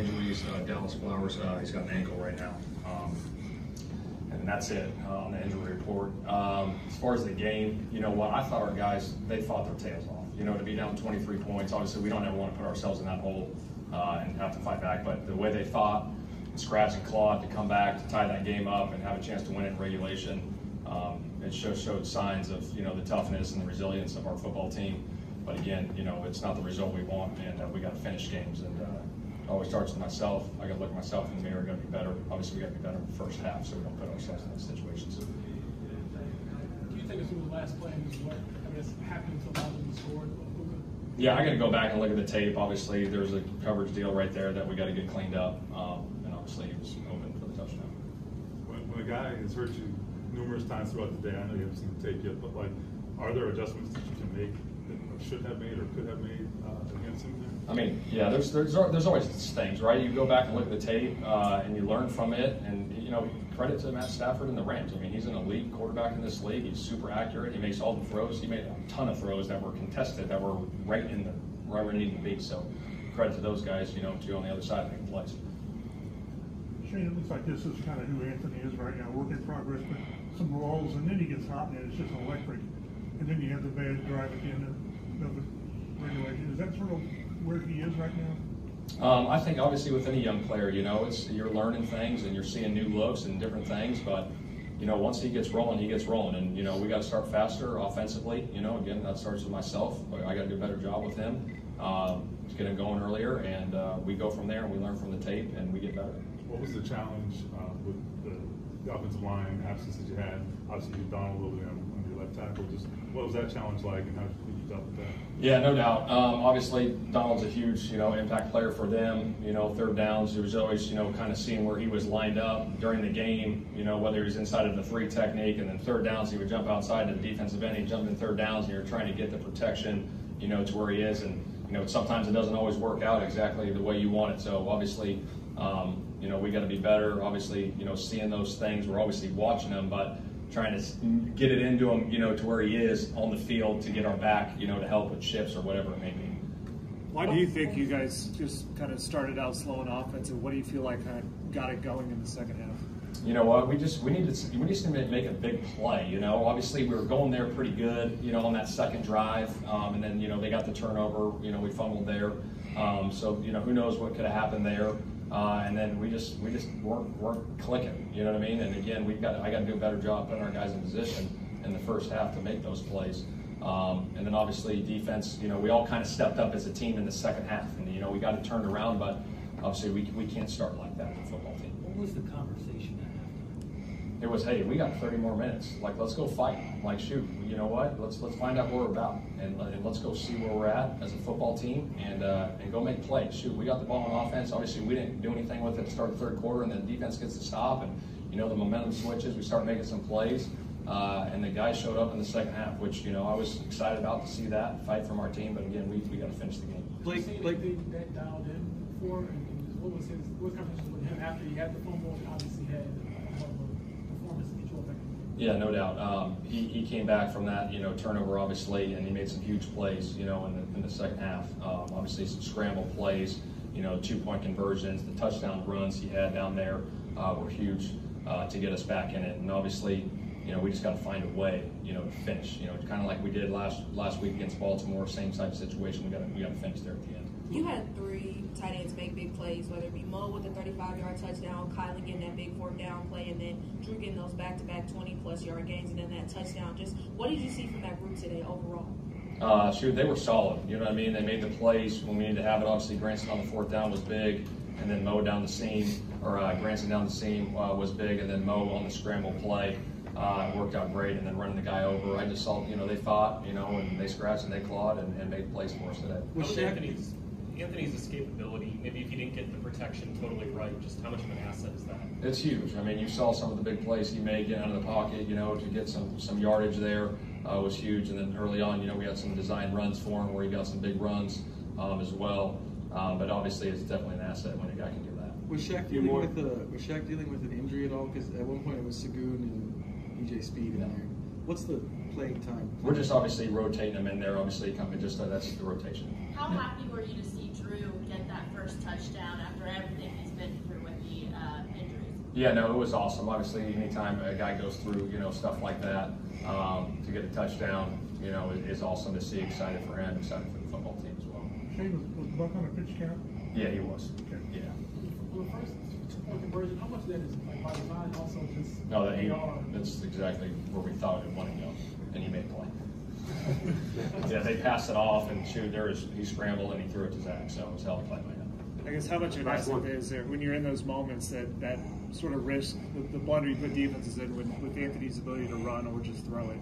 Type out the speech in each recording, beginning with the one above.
injuries. Dallas Flowers, he's got an ankle right now. And that's it on the injury report. As far as the game, you know what, I thought our guys, they fought their tails off. You know, to be down 23 points, obviously we don't ever want to put ourselves in that hole and have to fight back, but the way they fought, scratched and clawed to come back, to tie that game up and have a chance to win it in regulation, it showed signs of, you know, the toughness and the resilience of our football team. But again, you know, it's not the result we want, and we got to finish games. And it always starts with myself. I got to look at myself in the mirror. Got to be better. Obviously, we got to be better in the first half, so we don't put ourselves in those situations. Do you think it's the last play is what I guess happened to allow them to score? Yeah, I got to go back and look at the tape. Obviously, there's a coverage deal right there that we got to get cleaned up, and obviously he was open for the touchdown. When a guy has hurt you numerous times throughout the day, I know you haven't seen the tape yet, but like, are there adjustments that you can make that should have made or could have made against him there? I mean, yeah, there's always things, right? You go back and look at the tape, and you learn from it, and you know, credit to Matt Stafford and the Rams. I mean, he's an elite quarterback in this league. He's super accurate. He makes all the throws. He made a ton of throws that were contested, that were right where we needed to be. So, credit to those guys, you know, too, on the other side making plays. Shane, it looks like this is kind of who Anthony is right now, work in progress, but some rolls, and then he gets hot, and it's just electric. And then you have the bad drive at the end of the regulation. Is that sort of where he is right now? I think obviously with any young player, you know, you're learning things and you're seeing new looks and different things. But you know, once he gets rolling, he gets rolling. And you know, we got to start faster offensively. You know, again, that starts with myself. I got to do a better job with him to get him going earlier, and we go from there and we learn from the tape and we get better. What was the challenge with the offensive line absence that you had? Obviously, you Donald a little bit on your left tackle. Just what was that challenge like, and how did you deal with that? Yeah, no doubt. Obviously, Donald's a huge, you know, impact player for them. You know, third downs, it was always, you know, kind of seeing where he was lined up during the game. You know, whether he was inside of the 3 technique, and then third downs, he would jump outside to the defensive end. He'd jump in third downs, and you're trying to get the protection, you know, to where he is. And you know, sometimes it doesn't always work out exactly the way you want it. So obviously, you know, we got to be better. Obviously, you know, seeing those things, we're obviously watching them, but trying to get it into him, you know, to where he is on the field to get our back, you know, to help with shifts or whatever it may be. Why do you think you guys just kind of started out slow on offense, and what do you feel like kind of got it going in the second half? You know what? We just need to make a big play. You know, obviously we were going there pretty good, you know, on that second drive, and then you know they got the turnover. You know, we fumbled there, so you know who knows what could have happened there. And then we just weren't clicking. You know what I mean? And again, I got to do a better job putting our guys in position in the first half to make those plays. And then obviously defense. You know, we all kind of stepped up as a team in the second half, and you know we got it turned around. But obviously we can't start like that with a football team. What was the conversation at halftime? It was, hey, we got 30 more minutes. Like, let's go fight. Like, shoot, you know what? Let's find out what we're about, and let's go see where we're at as a football team, and go make plays. Shoot, we got the ball on offense. Obviously, we didn't do anything with it to start the third quarter, and then the defense gets to stop, and you know the momentum switches. We start making some plays, and the guys showed up in the second half, which you know I was excited about to see that fight from our team. But again, we got to finish the game. Blake that dialed in before, and what was conversation with him after he had the fumble and obviously had performance to get you all back? Yeah, no doubt. He came back from that, you know, turnover obviously, and he made some huge plays, you know, in the second half. Obviously some scramble plays, you know, 2-point conversions, the touchdown runs he had down there were huge to get us back in it. And obviously, you know, we just got to find a way, you know, to finish. You know, kind of like we did last week against Baltimore, same type of situation. We got to finish there at the end. You had 3 tight ends make big plays, whether it be Mo with a 35-yard touchdown, Kylan getting that big 4th down play, and then Drew getting those back-to-back 20-plus yard gains, and then that touchdown. Just what did you see from that group today overall? Shoot, they were solid. You know what I mean? They made the plays when we needed to have it. Obviously, Granson on the 4th down was big, and then Mo down the seam, or Granson down the seam was big, and then Mo on the scramble play. It worked out great, and then running the guy over. I just saw, you know, they fought, you know, and they scratched and they clawed and made plays for us today. With Anthony's escapability, maybe if he didn't get the protection totally right, just how much of an asset is that? It's huge. I mean, you saw some of the big plays he made getting out of the pocket, you know, to get some yardage there was huge. And then early on, you know, we had some design runs for him where he got some big runs as well. But obviously, it's definitely an asset when a guy can do that. Was Shaq dealing with an injury at all? Because at one point it was Sagoon and EJ Speed in there. What's the playing time? We're just obviously rotating them in there. Obviously, coming just that's the rotation. How happy were you to see Drew get that first touchdown after everything Yeah, no, it was awesome. Obviously, anytime a guy goes through, stuff like that, to get a touchdown, is awesome to see. Excited for him, excited for the football team as well. Shane, was Buck on a pitch count? Yeah, he was. Okay. Yeah. For the first 2-point conversion, how much of that is like by design, also just No, that's exactly where we thought it wanted to go, and he made a play. Yeah, they passed it off, and shoot, he scrambled and he threw it to Zach, so it was a hell of a play by him. I guess how much of an asset is there when you're in those moments that sort of risk, the blunder you put defenses in with Anthony's ability to run or just throw it?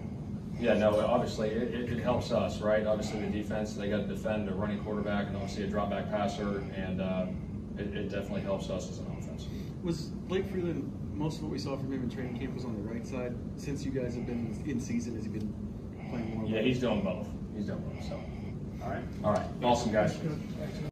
Yeah, no, obviously it helps us, right? Obviously the defense, they got to defend a running quarterback and obviously a drop back passer, and it definitely helps us as an offense. Was Blake Freeland, most of what we saw from him in training camp was on the right side? Since you guys have been in season, has he been playing more? Yeah, he's doing both. So. all right. All right. Awesome, guys. Good.